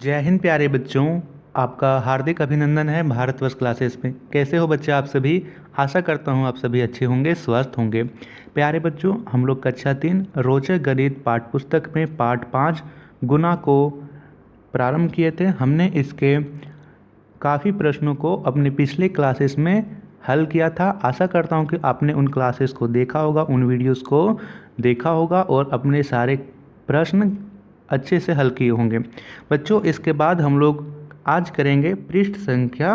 जय हिंद प्यारे बच्चों। आपका हार्दिक अभिनंदन है भारतवर्ष क्लासेस में। कैसे हो बच्चे आप सभी? आशा करता हूँ आप सभी अच्छे होंगे, स्वस्थ होंगे। प्यारे बच्चों, हम लोग कक्षा 3 रोचक गणित पाठ्य पुस्तक में पाठ 5 गुना को प्रारंभ किए थे। हमने इसके काफ़ी प्रश्नों को अपने पिछले क्लासेस में हल किया था। आशा करता हूँ कि आपने उन क्लासेस को देखा होगा, उन वीडियोस को देखा होगा और अपने सारे प्रश्न अच्छे से हल किए होंगे। बच्चों, इसके बाद हम लोग आज करेंगे पृष्ठ संख्या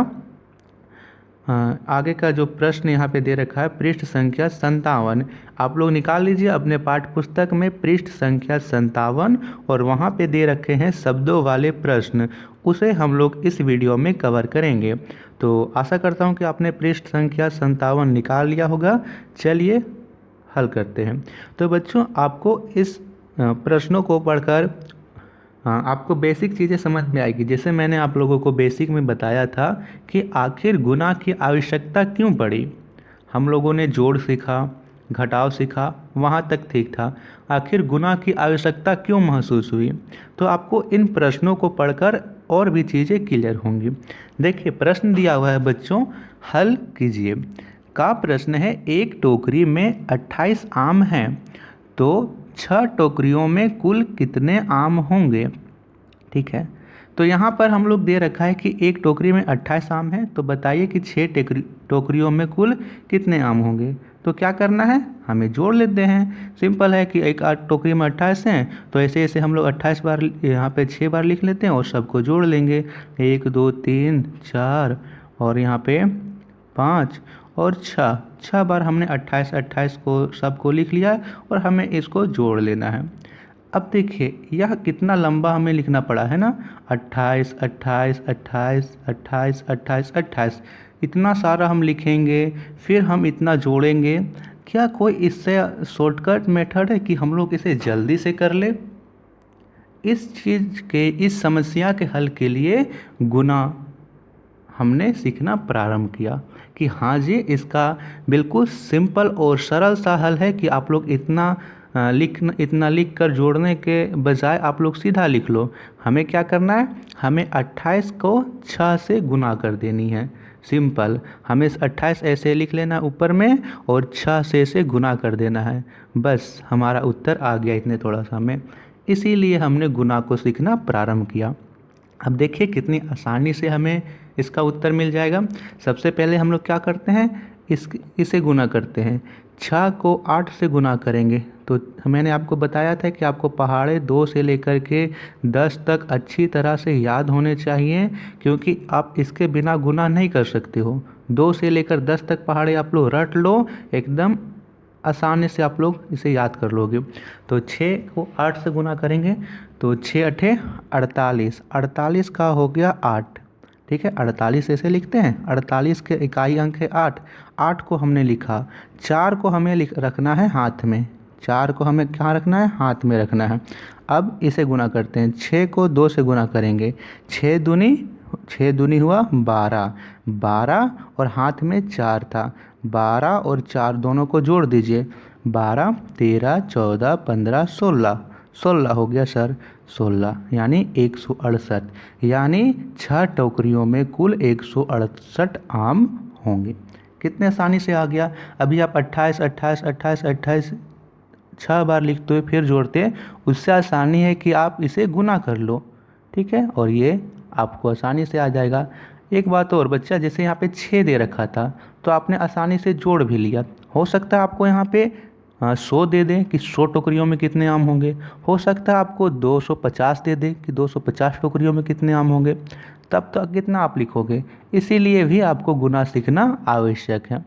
आगे का जो प्रश्न यहाँ पे दे रखा है पृष्ठ संख्या 57। आप लोग निकाल लीजिए अपने पाठ्य पुस्तक में पृष्ठ संख्या 57 और वहाँ पे दे रखे हैं शब्दों वाले प्रश्न। उसे हम लोग इस वीडियो में कवर करेंगे। तो आशा करता हूँ कि आपने पृष्ठ संख्या 57 निकाल लिया होगा। चलिए हल करते हैं। तो बच्चों, आपको इस प्रश्नों को पढ़कर आपको बेसिक चीज़ें समझ में आएगी। जैसे मैंने आप लोगों को बेसिक में बताया था कि आखिर गुना की आवश्यकता क्यों पड़ी। हम लोगों ने जोड़ सीखा, घटाव सीखा, वहाँ तक ठीक था। आखिर गुना की आवश्यकता क्यों महसूस हुई, तो आपको इन प्रश्नों को पढ़कर और भी चीज़ें क्लियर होंगी। देखिए, प्रश्न दिया हुआ है बच्चों, हल कीजिए का प्रश्न है। एक टोकरी में 28 आम हैं, तो 6 टोकरियों में कुल कितने आम होंगे? ठीक है, तो यहाँ पर हम लोग दे रखा है कि एक टोकरी में 28 आम हैं, तो बताइए कि 6 टोकरियों में कुल कितने आम होंगे। तो क्या करना है, हमें जोड़ लेते हैं। सिंपल है कि एक टोकरी में 28 हैं, तो ऐसे ऐसे हम लोग 28 बार यहाँ पे 6 बार लिख लेते हैं और सबको जोड़ लेंगे। 1 2 3 4 और यहाँ पे 5 और 6 बार हमने 28 को सबको लिख लिया और हमें इसको जोड़ लेना है। अब देखिए, यह कितना लंबा हमें लिखना पड़ा है ना। 28 28 28 28 28 28 इतना सारा हम लिखेंगे, फिर हम इतना जोड़ेंगे। क्या कोई इससे शॉर्टकट मेथड है कि हम लोग इसे जल्दी से कर ले? इस समस्या के हल के लिए गुना हमने सीखना प्रारंभ किया कि हाँ जी, इसका बिल्कुल सिंपल और सरल सा हल है कि आप लोग इतना लिख कर जोड़ने के बजाय आप लोग सीधा लिख लो। हमें क्या करना है, हमें 28 को 6 से गुना कर देनी है। सिंपल, हमें 28 ऐसे लिख लेना ऊपर में और 6 से इसे गुना कर देना है। बस हमारा उत्तर आ गया इतने थोड़ा सा में। इसीलिए हमने गुना को सीखना प्रारंभ किया। अब देखिए कितनी आसानी से हमें इसका उत्तर मिल जाएगा। सबसे पहले हम लोग क्या करते हैं, इसे गुना करते हैं। 6 को 8 से गुना करेंगे तो मैंने आपको बताया था कि आपको पहाड़े 2 से लेकर के 10 तक अच्छी तरह से याद होने चाहिए, क्योंकि आप इसके बिना गुना नहीं कर सकते हो। 2 से लेकर 10 तक पहाड़े आप लोग रट लो, एकदम आसानी से आप लोग इसे याद कर लोगे। तो 6 को 8 से गुना करेंगे तो 6 अठे 48, 48 का हो गया 8। ठीक है, 48 ऐसे लिखते हैं। 48 के इकाई अंक है 8। 8 को हमने लिखा। 4 को हमें रखना है हाथ में। 4 को हमें कहाँ रखना है, हाथ में रखना है। अब इसे गुना करते हैं। 6 को 2 से गुना करेंगे। 6 दूनी हुआ 12, 12 और हाथ में 4 था। 12 और 4 दोनों को जोड़ दीजिए। 12 13 14 15 16, 16 हो गया सर। 16 यानी 168, यानी 6 टोकरियों में कुल 168 आम होंगे। कितने आसानी से आ गया। अभी आप 28 28 28 28 6 बार लिखते हुए फिर जोड़ते, उससे आसानी है कि आप इसे गुना कर लो। ठीक है, और ये आपको आसानी से आ जाएगा। एक बात और बच्चा, जैसे यहाँ पे 6 दे रखा था तो आपने आसानी से जोड़ भी लिया। हो सकता है आपको यहाँ पे 100 दे दें कि 100 टोकरियों में कितने आम होंगे। हो सकता है आपको 250 दे दें कि 250 टोकरियों में कितने आम होंगे। तब तक कितना आप लिखोगे। इसीलिए भी आपको गुना सीखना आवश्यक है।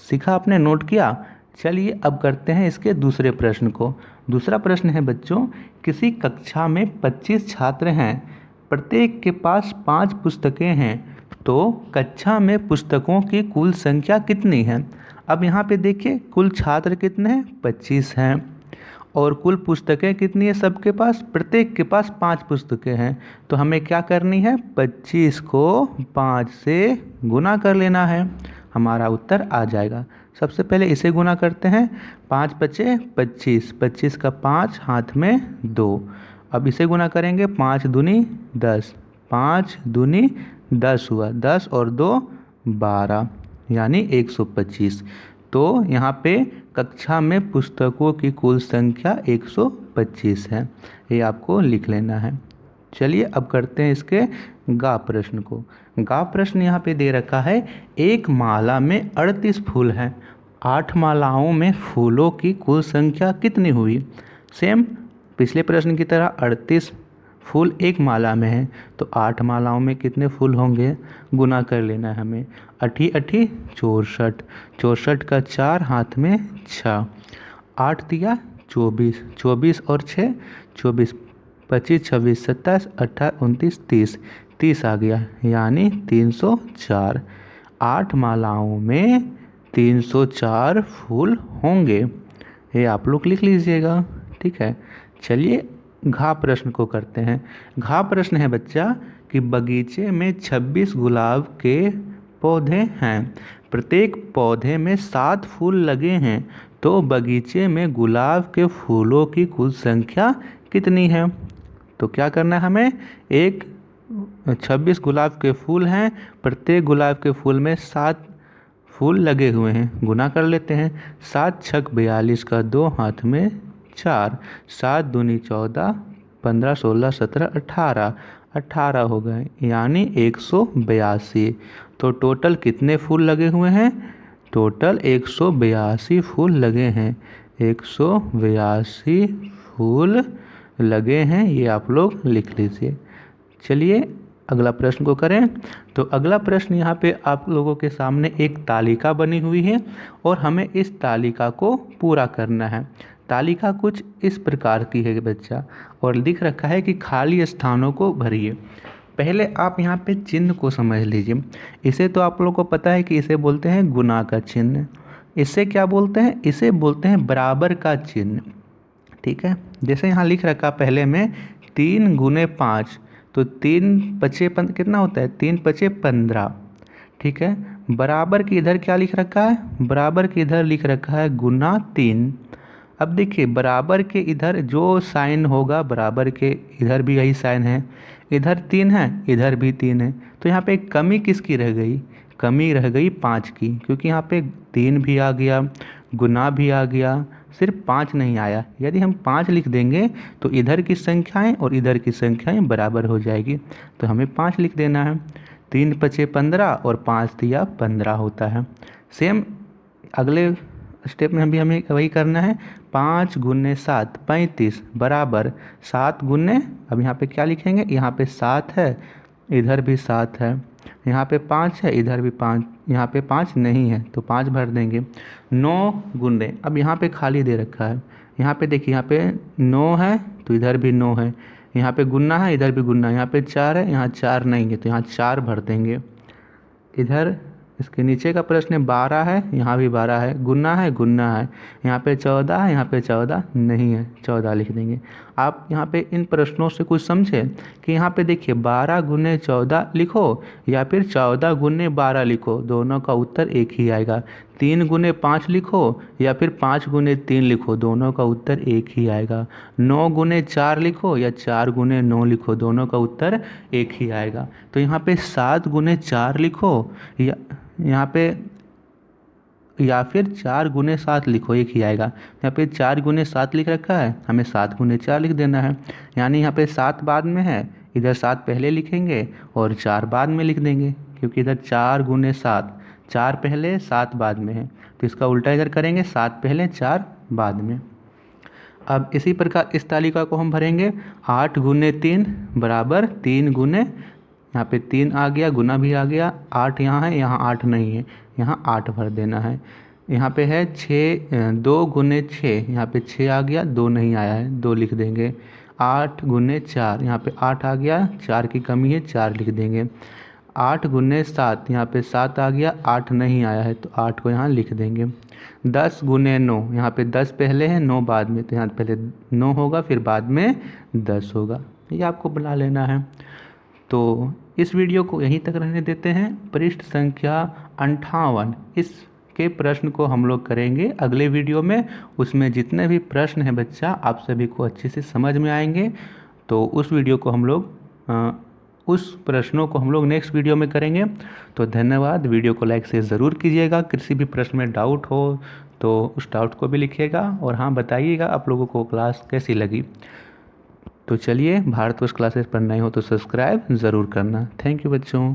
सीखा आपने, नोट किया। चलिए अब करते हैं इसके दूसरे प्रश्न को। दूसरा प्रश्न है बच्चों, किसी कक्षा में 25 छात्र हैं, प्रत्येक के पास 5 पुस्तकें हैं, तो कक्षा में पुस्तकों की कुल संख्या कितनी है? अब यहाँ पे देखिए, कुल छात्र कितने हैं, 25 हैं, और कुल पुस्तकें कितनी है सबके पास, प्रत्येक के पास 5 पुस्तकें हैं। तो हमें क्या करनी है, 25 को 5 से गुना कर लेना है, हमारा उत्तर आ जाएगा। सबसे पहले इसे गुना करते हैं। 5 × 5 = 25, 25 का 5 हाथ में 2। अब इसे गुना करेंगे 5 दूनी 10, 5 दूनी 10 हुआ, 10 और 2 12 यानी 125। तो यहाँ पे कक्षा में पुस्तकों की कुल संख्या 125 है, ये आपको लिख लेना है। चलिए अब करते हैं इसके गा प्रश्न को। गा प्रश्न यहाँ पे दे रखा है, एक माला में 38 फूल हैं, 8 मालाओं में फूलों की कुल संख्या कितनी हुई। सेम पिछले प्रश्न की तरह 38 फूल एक माला में है, तो 8 मालाओं में कितने फूल होंगे, गुना कर लेना है हमें। 8 8 64, 64 का 4 हाथ में 6, 8 दिया 24, 24 और 6 24, 25 26 27 28 29 30, 30 आ गया यानी 304। 8 मालाओं में 304 फूल होंगे, ये आप लोग लिख लीजिएगा। ठीक है, चलिए घा प्रश्न को करते हैं। घा प्रश्न है बच्चा कि बगीचे में 26 गुलाब के पौधे हैं, प्रत्येक पौधे में 7 फूल लगे हैं, तो बगीचे में गुलाब के फूलों की कुल संख्या कितनी है। तो क्या करना है हमें, 26 गुलाब के फूल हैं, प्रत्येक गुलाब के फूल में 7 फूल लगे हुए हैं, गुना कर लेते हैं। 7 छक 42 का 2 हाथ में 4, 7 दूनी 14, 15 16 17 18, 18 हो गए यानी 182। तो टोटल कितने फूल लगे हुए हैं, टोटल 182 फूल लगे हैं, 182 फूल लगे हैं, ये आप लोग लिख लीजिए। चलिए अगला प्रश्न को करें। तो अगला प्रश्न यहाँ पे आप लोगों के सामने एक तालिका बनी हुई है और हमें इस तालिका को पूरा करना है। तालिका कुछ इस प्रकार की है बच्चा, और लिख रखा है कि खाली स्थानों को भरिए। पहले आप यहाँ पे चिन्ह को समझ लीजिए। इसे तो आप लोगों को पता है कि इसे बोलते हैं गुना का चिन्ह। इसे क्या बोलते हैं, इसे बोलते हैं बराबर का चिन्ह। ठीक है, जैसे यहाँ लिख रखा पहले में 3 गुने 5, तो 3 पचे कितना होता है, 3 पचे 15। ठीक है, बराबर के इधर क्या लिख रखा है, बराबर के इधर लिख रखा है गुना 3। अब देखिए बराबर के इधर जो साइन होगा, बराबर के इधर भी यही साइन है, इधर 3 है इधर भी 3 है, तो यहाँ पे कमी किसकी रह गई, कमी रह गई 5 की, क्योंकि यहाँ पे 3 भी आ गया, गुना भी आ गया, सिर्फ 5 नहीं आया। यदि हम 5 लिख देंगे तो इधर की संख्याएं और इधर की संख्याएं बराबर हो जाएगी, तो हमें 5 लिख देना है। 3 पचे 15 और 5 दिया 15 होता है। सेम अगले स्टेप में भी हमें वही करना है। 5 गुने 7 35 बराबर 7 गुने, अब यहाँ पे क्या लिखेंगे, यहाँ पे 7 है इधर भी 7 है, यहाँ पे 5 है इधर भी 5, यहाँ पे 5 नहीं है तो 5 भर देंगे। 9 गुने, अब यहाँ पे खाली दे रखा है, यहाँ पे देखिए यहाँ पे 9 है तो इधर भी 9 है, यहाँ पे गुना है इधर भी गुना, यहाँ पे 4 है यहाँ 4 नहीं है तो यहाँ 4 भर देंगे। इधर इसके नीचे का प्रश्न 12 है, यहाँ भी 12 है, गुना है गुना है, यहाँ पे 14 है यहाँ पे 14 नहीं है, 14 लिख देंगे। आप यहाँ पे इन प्रश्नों से कुछ समझे कि यहाँ पे देखिए 12 गुने 14 लिखो या फिर 14 गुने 12 लिखो, दोनों का उत्तर एक ही आएगा। 3 गुने 5 लिखो या फिर 5 गुने 3 लिखो, दोनों का उत्तर एक ही आएगा। 9 गुने 4 लिखो या 4 गुने 9 लिखो, दोनों का उत्तर एक ही आएगा। तो यहाँ पे 7 गुने 4 लिखो या यहाँ पे या फिर 4 गुने 7 लिखो, एक ही आएगा। यहाँ पे 4 गुने 7 लिख रखा है, हमें 7 गुने 4 लिख देना है, यानी यहाँ पे 7 बाद में है, इधर 7 पहले लिखेंगे और 4 बाद में लिख देंगे, क्योंकि इधर 4 गुने 7, 4 पहले 7 बाद में है, तो इसका उल्टा इधर करेंगे, 7 पहले 4 बाद में। अब इसी प्रकार इस तालिका को हम भरेंगे। 8 गुने 3 बराबर 3 गुने, यहाँ पे 3 आ गया, गुना भी आ गया, 8 यहाँ है यहाँ 8 नहीं है, यहाँ 8 भर देना है। यहाँ पे है 2 गुने 6, यहाँ पे 6 आ गया, 2 नहीं आया है, 2 लिख देंगे। 8 गुने 4, यहाँ पे 8 आ गया, 4 की कमी है, 4 लिख देंगे। 8 गुने 7, यहाँ पे 7 आ गया, 8 नहीं आया है तो 8 को यहाँ लिख देंगे। 10 गुने 9, यहाँ पे 10 पहले है 9 बाद में, तो यहाँ पहले 9 होगा फिर बाद में 10 होगा, ये आपको बना लेना है। तो इस वीडियो को यहीं तक रहने देते हैं। पृष्ठ संख्या 58 इसके प्रश्न को हम लोग करेंगे अगले वीडियो में। उसमें जितने भी प्रश्न हैं बच्चा आप सभी को अच्छे से समझ में आएंगे। तो उस वीडियो को हम लोग उस प्रश्नों को हम लोग नेक्स्ट वीडियो में करेंगे। तो धन्यवाद। वीडियो को लाइक से ज़रूर कीजिएगा। किसी भी प्रश्न में डाउट हो तो उस डाउट को भी लिखिएगा, और हाँ बताइएगा आप लोगों को क्लास कैसी लगी। तो चलिए, भारतवर्ष क्लासेस पर नए हो तो सब्सक्राइब ज़रूर करना। थैंक यू बच्चों।